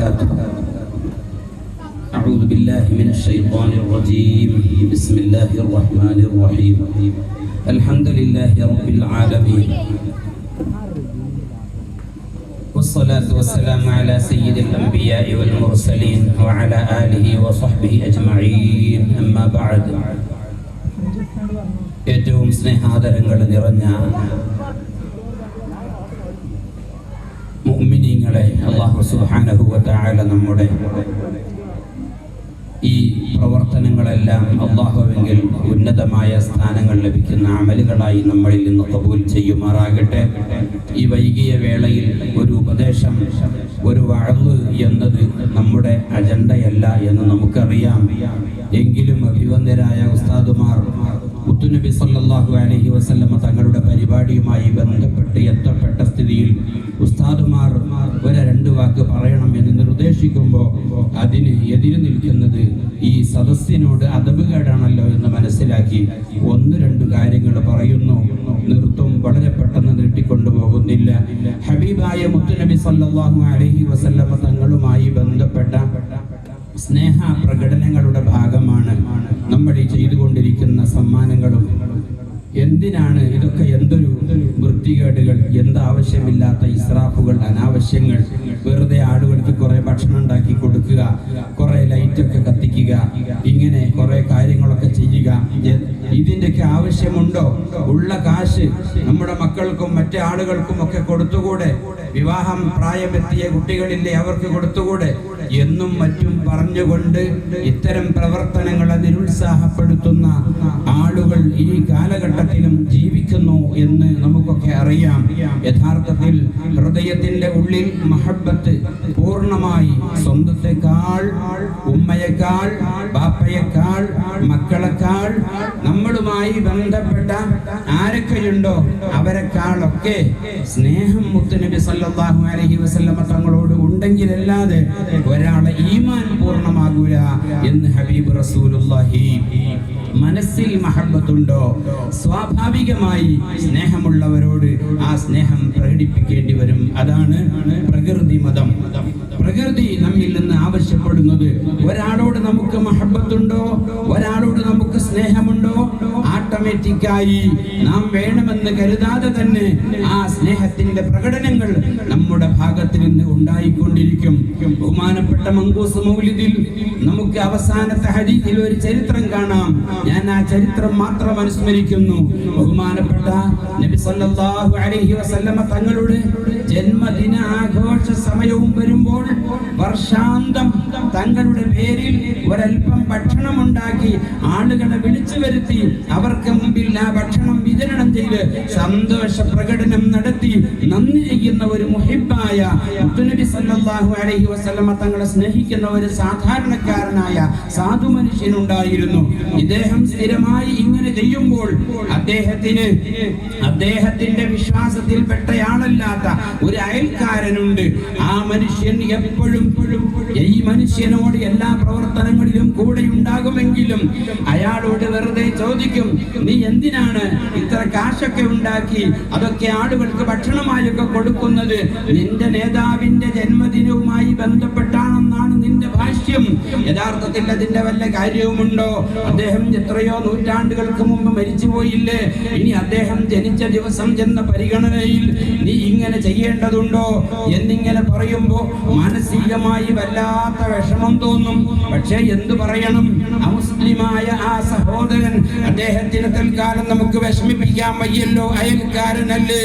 وبركاته. أعوذ بالله من الشيطان الرجيم. بسم الله الرحمن الرحيم. الحمد لله رب العالمين والصلاة والسلام على سيد الأنبياء والمرسلين وعلى آله وصحبه أجمعين. أما بعد. ഏറ്റവും സ്നേഹാദരങ്ങൾ നിറഞ്ഞ മുഅ്മിനീങ്ങളെ, അല്ലാഹു സുബ്ഹാനഹു വ തആല നമ്മുടെ ഈ പ്രവർത്തനങ്ങളെല്ലാം അല്ലാഹുവെങ്കിൽ ഉന്നതമായ സ്ഥാനങ്ങൾ ലഭിക്കുന്ന അമലുകളായി നമ്മളിൽ നിന്ന് ഖബൂൽ ചെയ്യുമാറാകട്ടെ. ഈ വൈകിയ വേളയിൽ ഒരു ഉപദേശം, ഒരു വഅദ് എന്നത് നമ്മുടെ അജണ്ടയല്ല എന്ന് നമുക്കറിയാം. എങ്കിലും അഭിവന്ദരായ ഉസ്താദുമാർ മുത്തുനബി സല്ലല്ലാഹു അലൈഹി വസല്ലമ തങ്ങളുടെ പരിപാടിയുമായി ബന്ധപ്പെട്ട് എത്തപ്പെട്ട സ്ഥിതിയിൽ ഉസ്താദുമാർ രണ്ട് വാക്ക് പറയണം എന്ന് നിർദ്ദേശിക്കുമ്പോൾ അതിന് എതിര് നിൽക്കുന്നത് ഈ സദസ്സിനോട് അദബുകേടാണല്ലോ എന്ന് മനസ്സിലാക്കി 1-2 കാര്യങ്ങൾ പറയുന്നു, നിർത്തും. വളരെ പെട്ടെന്ന് നീട്ടിക്കൊണ്ടുപോകുന്നില്ല. ഹബീബായ മുത്തുനബി സല്ലല്ലാഹു അലൈഹി വസല്ലമ തങ്ങളുമായി ബന്ധപ്പെട്ട സ്നേഹ പ്രകടനങ്ങളുടെ ഭാഗമാണ് നമ്മൾ ഈ ചെയ്തുകൊണ്ടിരിക്കുന്ന സമ്മാനങ്ങളും. എന്തിനാണ് ഇതൊക്കെ? എന്തൊരു വൃത്തികേടുകൾ, എന്താവശ്യമില്ലാത്ത ഇസ്രാഫുകൾ, അനാവശ്യങ്ങൾ. വെറുതെ ആളുകൾക്ക് കുറെ ഭക്ഷണം ഉണ്ടാക്കി കൊടുക്കുക, കുറെ ലൈറ്റൊക്കെ കത്തിക്കുക, ഇങ്ങനെ കുറെ കാര്യങ്ങളൊക്കെ ചെയ്യുക. ഇതിൻ്റെയൊക്കെ ആവശ്യമുണ്ടോ? ഉള്ള കാശ് നമ്മുടെ മക്കൾക്കും മറ്റു ആളുകൾക്കും ഒക്കെ കൊടുത്തുകൂടെ? വിവാഹം പ്രായമെത്തിയ കുട്ടികളില്ലേ, അവർക്ക് കൊടുത്തുകൂടെ എന്നും മറ്റും പറഞ്ഞുകൊണ്ട് ഇത്തരം പ്രവർത്തനങ്ങളെ നിരുത്സാഹപ്പെടുത്തുന്ന ആളുകൾ ഈ കാലഘട്ടത്തിലും ജീവിക്കുന്നു എന്ന് നമുക്കൊക്കെ അറിയാം. യഥാർത്ഥത്തിൽ ഹൃദയത്തിന്റെ ഉള്ളിൽ മഹബത്ത് പൂർണ്ണമായി സ്വന്തത്തെക്കാൾ, ഉമ്മയെക്കാൾ, ബാപ്പയെക്കാൾ, മക്കളെക്കാൾ, നമ്മളുമായി ബന്ധപ്പെട്ട ആരൊക്കെയുണ്ടോ അവരെക്കാളൊക്കെ സ്നേഹം മുത്തുനബി സല്ലല്ലാഹു അലൈഹി വസല്ലമ തങ്ങളോട് ഉണ്ടെങ്കിലല്ലാതെ ഒരാളെ ഈമാൻ പൂർണ്ണമാകൂല എന്ന് ഹബീബ് റസൂലുള്ളാഹി. മനസ്സിൽ മഹബത്തുണ്ടോ, സ്വാഭാവികമായി സ്നേഹമുള്ളവരോട് ആ സ്നേഹം പ്രകടിപ്പിക്കേണ്ടി വരും. അതാണ് പ്രകൃതി മതം. പ്രകൃതി നമ്മിൽ നിന്ന് ആവശ്യപ്പെടുന്നത്, ഒരാളോട് നമുക്ക് മഹബത്തുണ്ടോ, ഒരാളോട് നമുക്ക് സ്നേഹമുണ്ടോ, ഓട്ടോമാറ്റിക്കായി നാം വേണമെന്ന് കരുതാതെ തന്നെ ആ സ്നേഹത്തിന്റെ പ്രകടനങ്ങൾ നമ്മുടെ ഭാഗത്ത് നിന്ന് ഉണ്ടായിക്കൊണ്ടിരിക്കും. ബഹുമാനപ്പെട്ട മങ്കൂസ് മൗലിദിൽ നമുക്ക് അവസാനത്തെ ഹദീസിൽ ഒരു ചരിത്രം കാണാം. ഞാൻ ആ ചരിത്രം മാത്രം അനുസ്മരിക്കുന്നു. ബഹുമാനപ്പെട്ട നബി സല്ലല്ലാഹു അലൈഹി വസല്ലമ തങ്ങളുടെ ജന്മദിന ആഘോഷ സമയവും വരുമ്പോൾ വർഷാന്തം തങ്ങളുടെ പേരിൽ ഒരൽപ്പം ഭക്ഷണം ഉണ്ടാക്കി ആളുകളെ വിളിച്ചു വരുത്തി അവർക്ക് മുമ്പിൽ ആ ഭക്ഷണം വിതരണം ചെയ്ത് സന്തോഷ പ്രകടനം നടത്തി നന്ദി ചെയ്യുന്ന ഒരു മുഹിബ്ബായ മുത്തുനബി സല്ലല്ലാഹു അലൈഹി വസല്ലമ തങ്ങളെ സ്നേഹിക്കുന്ന ഒരു സാധാരണക്കാരനായ സാധു മനുഷ്യനുണ്ടായിരുന്നു. ഇദ്ദേഹം സ്ഥിരമായി ഇങ്ങനെ ചെയ്യുമ്പോൾ അദ്ദേഹത്തിന്റെ വിശ്വാസത്തിൽപ്പെട്ടയാളല്ലാത്ത ഒരു അയൽക്കാരനുണ്ട്. ആ മനുഷ്യൻ എപ്പോഴും ഈ മനുഷ്യനോട് എല്ലാ പ്രവർത്തനങ്ങളിലും കൂടെ ഉണ്ടാകുമെങ്കിലും അയാളോട് വെറുതെ ചോദിക്കും, നീ എന്തിനാണ് ഇത്ര കാശൊക്കെ ഉണ്ടാക്കി അതൊക്കെ ആളുകൾക്ക് ഭക്ഷണമായൊക്കെ കൊടുക്കുന്നത്? നിന്റെ നേതാവിന്റെ ജന്മദിനവുമായി ബന്ധപ്പെട്ടാണെന്നാണ് നിന്റെ ഭാഷ്യം. യഥാർത്ഥത്തിൽ അതിന്റെ വല്ല കാര്യവുമുണ്ടോ? അദ്ദേഹം എത്രയോ നൂറ്റാണ്ടുകൾക്ക് മുമ്പ് മരിച്ചുപോയില്ലേ? ഇനി അദ്ദേഹം ജനിച്ച ദിവസം എന്ന പരിഗണനയിൽ നീ ഇങ്ങനെ ചെയ്യേണ്ടതുണ്ടോ എന്നിങ്ങനെ പറയുമ്പോ മാനസികമായി വല്ലാത്ത വിഷമം തോന്നും. പക്ഷെ എന്തു പറയണം, അമുസ്ലിമായ ആ സഹോദരൻ, അദ്ദേഹത്തിന് തൽക്കാലം നമുക്ക് വിഷമിപ്പിക്കാൻ വയ്യല്ലോ, അയൽക്കാരനല്ലേ,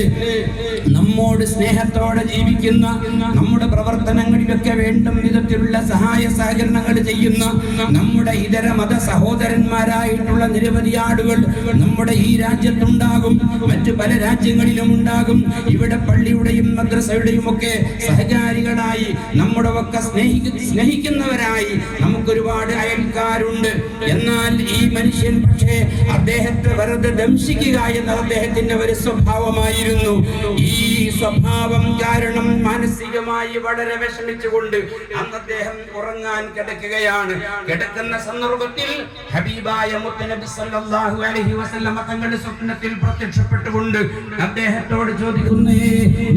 നമ്മോട് സ്നേഹത്തോടെ ജീവിക്കുന്ന, നമ്മുടെ പ്രവർത്തനങ്ങളിലൊക്കെ വേണ്ടും വിധത്തിലുള്ള സഹായ സഹകരണങ്ങൾ ചെയ്യുന്ന നമ്മുടെ ഇതര മത സഹോദരന്മാരായിട്ടുള്ള നിരവധി ആളുകൾ നമ്മുടെ ഈ രാജ്യത്തുണ്ടാകും, മറ്റു പല രാജ്യങ്ങളിലും ഉണ്ടാകും. ഇവിടെ പള്ളിയുടെയും മദ്രസയുടെയും ഒക്കെ സഹചാരികളായി നമ്മുടെ ഒക്കെ സ്നേഹിക്കുന്നവരായി നമുക്കൊരുപാട് അയൽക്കാരുണ്ട്. എന്നാൽ ഈ മനുഷ്യൻ പക്ഷേ അദ്ദേഹത്തെ വെറുതെ ദംശിക്കുക എന്നത് അദ്ദേഹത്തിന്റെ ഒരു സ്വഭാവമായിരുന്നു. ഈ സ്വഭാവം കാരണം മാനസികമായി വളരെ വിഷമിച്ചുകൊണ്ട് അന്ന് അദ്ദേഹം ഉറങ്ങാൻ കിടക്കുകയാണ്. കിടക്കുന്ന സന്ദർഭത്തിൽ ഹബീബായ മുത്തുനബി സല്ലല്ലാഹു അലൈഹി വസല്ലമ തങ്ങളുടെ സ്വപ്നത്തിൽ പ്രത്യക്ഷപ്പെട്ടുകൊണ്ട് അദ്ദേഹത്തോട് ചോദിക്കുന്നേ,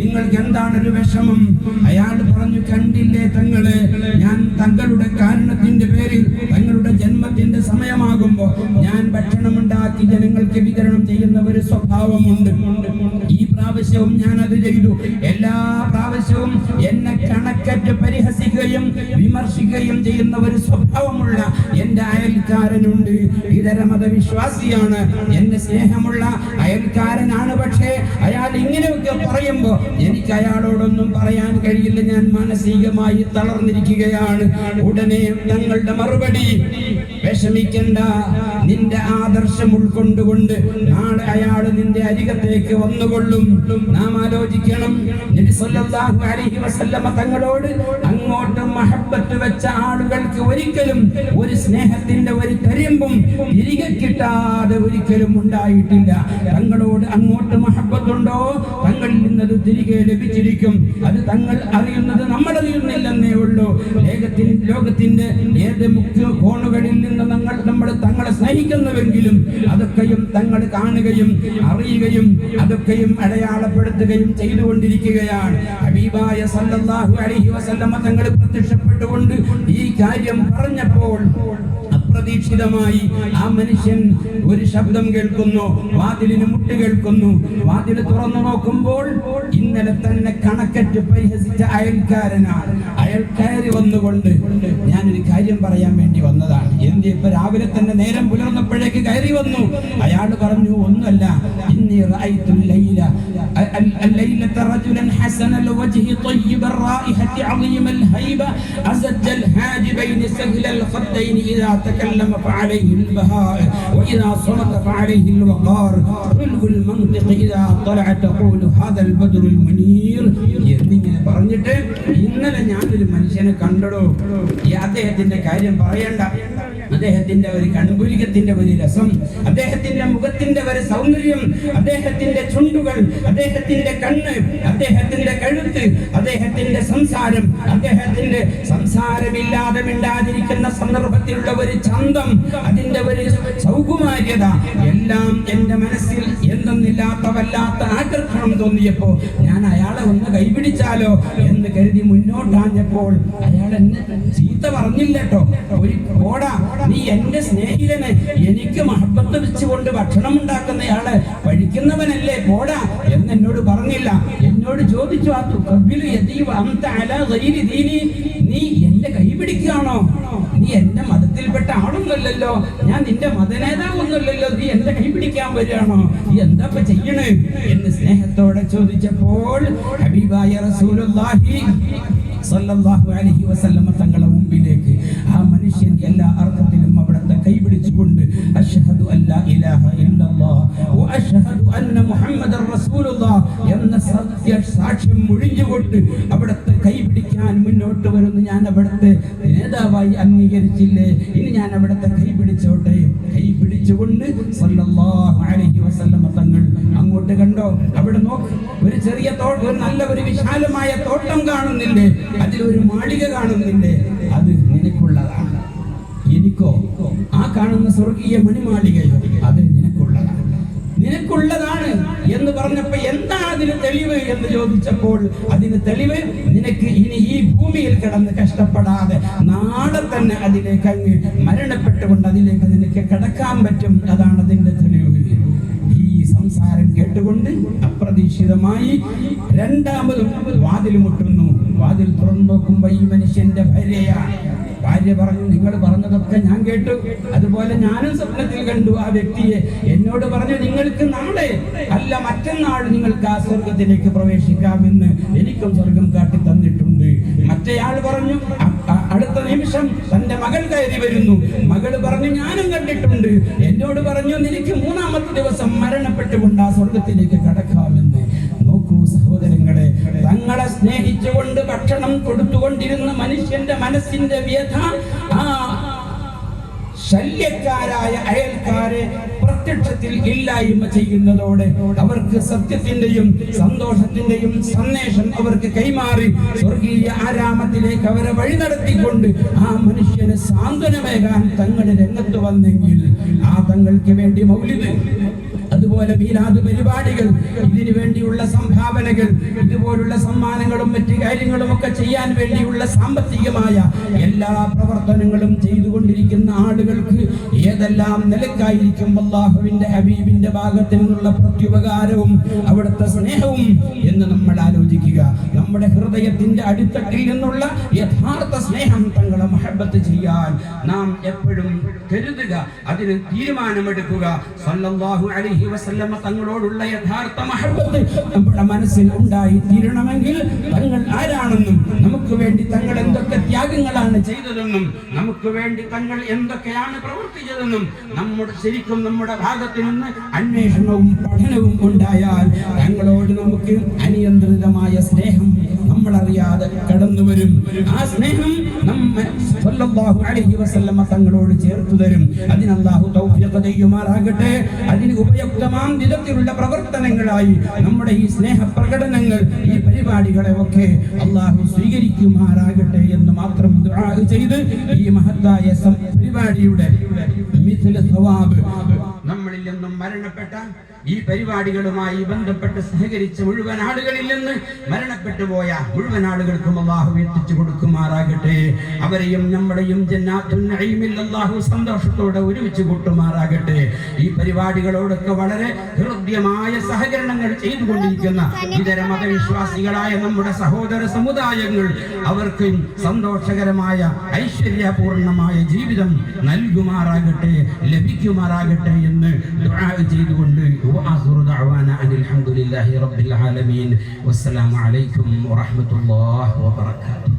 നിങ്ങൾക്ക് എന്താണ് ഒരു വിഷമം? അയാൾ പറഞ്ഞു, കണ്ടില്ലേ തങ്ങളെ, ചോദിക്കുകയും വിമർശിക്കുകയും ചെയ്യുന്ന ഒരു സ്വഭാവമുള്ള എന്റെ അയൽക്കാരനുണ്ട്. ഇതര മതവിശ്വാസിയാണ്, എന്നെ സ്നേഹമുള്ള അയൽക്കാരനാണ്. പക്ഷേ അയാൾ ഇങ്ങനെയൊക്കെ പറയുമ്പോ എനിക്ക് അയാളോടൊന്നും പറയാൻ കഴിയില്ല. ഞാൻ മാനസികമായി തളർന്നിരിക്കുകയാണ്. ഉടനെ തങ്ങളുടെ മറുപടി, വിഷമിക്കണ്ട, നിന്റെ ആദർശം ഉൾക്കൊണ്ടുകൊണ്ട് നാളെ അയാൾ നിന്റെ അരികത്തേക്ക് വന്നുകൊള്ളും. നാം ആലോചിക്കണം, നബി സല്ലല്ലാഹു അലൈഹി വസല്ലമ തങ്ങളോട് അങ്ങോട്ട് മഹബ്ബത്ത് വെച്ച ആളുകൾക്ക് ഒരിക്കലും ഒരു സ്നേഹത്തിന്റെ ഒരു കരിമ്പും തിരികെ കിട്ടാതെ ഒരിക്കലും ഉണ്ടായിട്ടില്ല. തങ്ങളോട് അങ്ങോട്ട് മഹബ്ബത്തുണ്ടോ, തങ്ങളിൽ നിന്നത് തിരികെ ലഭിച്ചിരിക്കും. അത് തങ്ങൾ അറിയുന്നത് നമ്മൾ അറിയുന്നില്ലെന്നേ ഉള്ളൂ. ലോകത്തിന്റെ ഏത് മുഖ്യ കോണുകളിൽ നിന്ന് നമ്മൾ തങ്ങളെ സ്നേഹിക്കുന്നുവെങ്കിലും അതൊക്കെയും തങ്ങൾ കാണുകയും അറിയുകയും അതൊക്കെയും അടയാളപ്പെടുത്തുകയും ചെയ്തുകൊണ്ടിരിക്കുകയാണ്. ഹബീബായ സല്ലല്ലാഹു അലൈഹി വസല്ലമ തങ്ങൾ പ്രത്യക്ഷപ്പെട്ടുകൊണ്ട് ഈ കാര്യം പറഞ്ഞപ്പോൾ അപ്രതീക്ഷിതമായി ആ മനുഷ്യൻ ഒരു ശബ്ദം കേൾക്കുന്നു, വാതിലിന് മുട്ട് കേൾക്കുന്നു. വാതിൽ തുറന്നു നോക്കുമ്പോൾ ഇന്നലെ തന്നെ കണക്കറ്റ് പരിഹസിച്ച അയൽക്കാരനാണ്. അയൽക്കാരി വന്നുകൊണ്ട്, ഞാനൊരു കാര്യം പറയാൻ വേണ്ടി വന്നതാണ്. എന്റെ ഇപ്പൊ രാവിലെ തന്നെ നേരം പുലർന്നപ്പോഴേക്ക് കയറി വന്നു. അയാൾ പറഞ്ഞു, ഒന്നുമല്ല, ഇന്നി റഅയ്തുൽ ലൈല الليلة رجلا حسن الوجه طيب الرائحة عظيم الهيبة أزج الحاجبين سهل الخدين إذا تكلم فعليه البهاء وإذا صمت فعليه الوقار حلو المنطق إذا طلع تقول هذا البدر المنير. എന്നിങ്ങനെ പറഞ്ഞിട്ട് ഇന്നലെ ഞാനൊരു മനുഷ്യനെ കണ്ടടോ, അദ്ദേഹത്തിന്റെ കാര്യം പറയണ്ട, അദ്ദേഹത്തിന്റെ ഒരു കൺപുരികത്തിന്റെ ഒരു രസം, അദ്ദേഹത്തിന്റെ മുഖത്തിന്റെ ഒരു സൗന്ദര്യം, അദ്ദേഹത്തിന്റെ ചുണ്ടുകൾ, അദ്ദേഹത്തിന്റെ കണ്ണ്, അദ്ദേഹത്തിന്റെ കഴുത്ത്, അദ്ദേഹത്തിന്റെ സംസാരം, അദ്ദേഹത്തിന്റെ സംസാരമില്ലാതെ മിണ്ടാതിരിക്കുന്ന സന്ദർഭത്തിലുള്ള ഒരു ചന്തം, അതിന്റെ ഒരു സൗകുമാര്യത എല്ലാം എന്റെ മനസ്സിൽ എന്തെന്നില്ലാത്ത വല്ലാത്ത ആകർഷണം തോന്നിയപ്പോ ഞാൻ അയാളെ ഒന്ന് കൈപിടിച്ചാലോ എന്ന് കരുതി മുന്നോട്ടാഞ്ഞപ്പോൾ അയാൾ എന്നെ ചീത്ത പറഞ്ഞില്ലട്ടോ. ഒരു പോടാ, നീ എന്റെ സ്നേഹിതന് എനിക്ക് മഹബത്ത് വെച്ചുകൊണ്ട് ഭക്ഷണം ഉണ്ടാക്കുന്നയാളെ പഴിക്കുന്നവനല്ലേ, പോടാ എന്ന് എന്നോട് പറഞ്ഞില്ല. എന്നോട് ചോദിച്ചു, നീ എന്റെ കൈ പിടിക്കുകയാണോ? നീ എന്റെ മതത്തിൽപ്പെട്ട ആളൊന്നുമല്ലല്ലോ, ഞാൻ നിന്റെ മതനേതാവൊന്നുമല്ലല്ലോ, നീ എന്റെ കൈ പിടിക്കാൻ വരികയാണോ? നീ എന്താ ചെയ്യണേ എന്ന് സ്നേഹത്തോടെ ചോദിച്ചപ്പോൾ ഹബീബായ റസൂലുള്ളാഹി സല്ലല്ലാഹു അലൈഹി വസല്ലമ തങ്ങളുടെ മുമ്പിലേക്ക് ആ മനുഷ്യൻ എല്ലാ അർത്ഥത്തിലും അവിടുത്തെ കൈപിടിച്ചുകൊണ്ട് അഷ്ഹദു അല്ലാ ഇലാഹ ഇല്ലല്ലാഹ് വ അഷ്ഹദു അന്ന മുഹമ്മദർ റസൂലുള്ളാഹ് എന്ന സത്യ സാക്ഷ്യം മുഴിഞ്ഞുകൊണ്ട് അവിടുത്തെ കൈപിടിക്കാൻ മുന്നോട്ട് വരുന്നു. ഞാൻ അവിടുത്തെ നേതാവായി അംഗീകരിച്ചില്ലേ, ഇനി ഞാൻ അവിടുത്തെ കൈപിടിച്ചോട്ടെ. കൈപിടിച്ചുകൊണ്ട് സല്ലല്ലാഹു അലൈഹി വസല്ലമ തങ്ങൾ അങ്ങോട്ട് കണ്ടോ, അവിടെ നോക്ക്, ഒരു ചെറിയ തോട്ടം, ഒരു നല്ല ഒരു വിശാലമായ തോട്ടം കാണുന്നില്ലേ, അതിലൊരു മാളിക കാണുന്നില്ലേ, അത് നിനക്കുള്ളതാണ്. എനിക്കോ ആ കാണുന്ന സ്വർഗീയ മണിമാളികയോ അത് നിനക്കുള്ളതാണ് എന്ന് പറഞ്ഞപ്പോ എന്താ അതിന് തെളിവ് എന്ന് ചോദിച്ചപ്പോൾ അതിന് തെളിവ് നിനക്ക് ഇനി ഈ ഭൂമിയിൽ കിടന്ന് കഷ്ടപ്പെടാതെ നാളെ തന്നെ അതിലേക്ക് അങ്ങ് മരണപ്പെട്ടുകൊണ്ട് അതിലേക്ക് നിനക്ക് കിടക്കാൻ പറ്റും, അതാണ് അതിന്റെ തെളിവ്. ഈ സംസാരം കേട്ടുകൊണ്ട് അപ്രതീക്ഷിതമായി രണ്ടാമതും വാതിൽ മുട്ടുന്നു. വാതിൽ തുറന്നു നോക്കുമ്പോ ഈ മനുഷ്യന്റെ ഭാര്യയാണ്. ഭാര്യ പറഞ്ഞു, നിങ്ങൾ പറഞ്ഞതൊക്കെ ഞാൻ കേട്ടു, അതുപോലെ ഞാനും സ്വപ്നത്തിൽ കണ്ടു ആ വ്യക്തിയെ. എന്നോട് പറഞ്ഞു, നിങ്ങൾക്ക് നാളെ അല്ല മറ്റന്നാൾ നിങ്ങൾക്ക് ആ സ്വർഗത്തിലേക്ക് പ്രവേശിക്കാമെന്ന് എനിക്കും സ്വർഗം കാട്ടി തന്നിട്ടുണ്ട്. മറ്റേയാൾ പറഞ്ഞു, അടുത്ത നിമിഷം തന്റെ മകൾ കയറി വരുന്നു. മകള് പറഞ്ഞു, ഞാനും കണ്ടിട്ടുണ്ട്. എന്നോട് പറഞ്ഞു, നിനക്ക് മൂന്നാമത്തെ ദിവസം മരണപ്പെട്ടുകൊണ്ട് ആ സ്വർഗത്തിലേക്ക് കടക്കാമെന്ന്. നോക്കൂ സഹോദരങ്ങളെ, തങ്ങളെ സ്നേഹിച്ചുകൊണ്ട് ഭക്ഷണം കൊടുത്തുകൊണ്ടിരുന്ന മനുഷ്യന്റെ മനസ്സിന്റെ വ്യഥ ആ ശല്യക്കാരായ അയൽക്കാരെ പ്രത്യക്ഷത്തിൽ ഇല്ലായ്മ ചെയ്യുന്നതോടെ അവർക്ക് സത്യത്തിന്റെയും സന്തോഷത്തിന്റെയും സന്ദേശം അവർക്ക് കൈമാറി സ്വർഗീയ ആരാമത്തിലേക്ക് അവരെ വഴി നടത്തിക്കൊണ്ട് ആ മനുഷ്യന് സാന്ത്വനമേകാൻ തങ്ങൾ രംഗത്ത് വന്നെങ്കിൽ ആ തങ്ങൾക്ക് വേണ്ടി മൗലിദ് അതുപോലെ മീലാദ് പരിപാടികൾ, ഇതിനു വേണ്ടിയുള്ള സംഭാവനകൾ, ഇതുപോലുള്ള സമ്മാനങ്ങളും മറ്റു കാര്യങ്ങളും ഒക്കെ ചെയ്യാൻ വേണ്ടിയുള്ള സാമ്പത്തികമായ എല്ലാ പ്രവർത്തനങ്ങളും ചെയ്തുകൊണ്ടിരിക്കുന്ന ആളുകൾക്ക് ഏതെല്ലാം നിലക്കായിരിക്കും അല്ലാഹുവിന്റെ ഹബീബിന്റെ ഭാഗത്തു നിന്നുള്ള പ്രത്യുപകാരവും അവിടുത്തെ സ്നേഹവും എന്ന് നമ്മൾ ആലോചിക്കുക. നമ്മുടെ ഹൃദയത്തിന്റെ അടിത്തട്ടിൽ നിന്നുള്ള യഥാർത്ഥ സ്നേഹം തങ്ങളെ മഹബത്ത് ചെയ്യാൻ നാം എപ്പോഴും കരുതുക, അതിന് തീരുമാനമെടുക്കുക. സല്ലല്ലാഹു അലൈഹി വസല്ലമ തങ്ങളോടുള്ള യഥാർത്ഥ മഹബത്ത് നമ്മുടെ മനസ്സിൽ ഉണ്ടായി തീരണമെങ്കിൽ തങ്ങൾ ആരാണെന്നും നമുക്ക് വേണ്ടി തങ്ങൾ എന്തൊക്കെ ത്യാഗങ്ങളാണ് ചെയ്തതെന്നും നമുക്ക് വേണ്ടി തങ്ങൾ എന്തൊക്കെയാണ് പ്രവർത്തിച്ചതെന്നും ശരിക്കും നമ്മുടെ ഭാഗത്തു നിന്ന് അന്വേഷണവും പഠനവും ഉണ്ടായാൽ തങ്ങളോട് നമുക്ക് അനിയന്ത്രിതമായ സ്നേഹം നമ്മളറിയാതെ കടന്നു വരും. ആ സ്നേഹം നമ്മെ സല്ലല്ലാഹു അലൈഹി വസല്ലമ തങ്ങളോട് ചേർത്തു തരും. അതിന് അല്ലാഹു തൗഫീഖ് ചെയ്യുമാറാകട്ടെ. അതിന് ഉപയുക്തമാം വിധത്തിലുള്ള പ്രവർത്തനങ്ങളായി നമ്മുടെ ഈ സ്നേഹ പ്രകടനങ്ങൾ, ഈ പരിപാടികളെ ഒക്കെ അല്ലാഹു സ്വീകരിക്കുമാറാകട്ടെ എന്ന് മാത്രം ദുആ ചെയ്ത് ഈ മഹത്തായ പരിപാടിയുടെ മിഥ്ല സവാബ് നമ്മളിൽ നിന്നും മരണപ്പെട്ട ഈ പരിപാടികളുമായി ബന്ധപ്പെട്ട് സഹകരിച്ച മുഴുവൻ ആളുകളിൽ നിന്ന് മരണപ്പെട്ടു പോയ മുഴുവൻ ആളുകൾക്കും അല്ലാഹു എത്തിച്ചു കൊടുക്കുമാറാകട്ടെ. അവരെയും നമ്മുടെയും ജന്നാത്തുൽ നഈമിൽ അല്ലാഹു സന്തോഷത്തോടെ ഒരുമിച്ച് കൂട്ടുമാറാകട്ടെ. ഈ പരിപാടികളോടൊക്കെ വളരെ ഹൃദ്യമായ സഹകരണങ്ങൾ ചെയ്തുകൊണ്ടിരിക്കുന്ന ഇതര മതവിശ്വാസികളായ നമ്മുടെ സഹോദര സമുദായങ്ങൾ, അവർക്ക് സന്തോഷകരമായ ഐശ്വര്യപൂർണമായ ജീവിതം നൽകുമാറാകട്ടെ, ലഭിക്കുമാറാകട്ടെ എന്ന് ദുആ ചെയ്തുകൊണ്ട് وآخر دعوانا أن الحمد لله رب العالمين والسلام عليكم ورحمة الله وبركاته.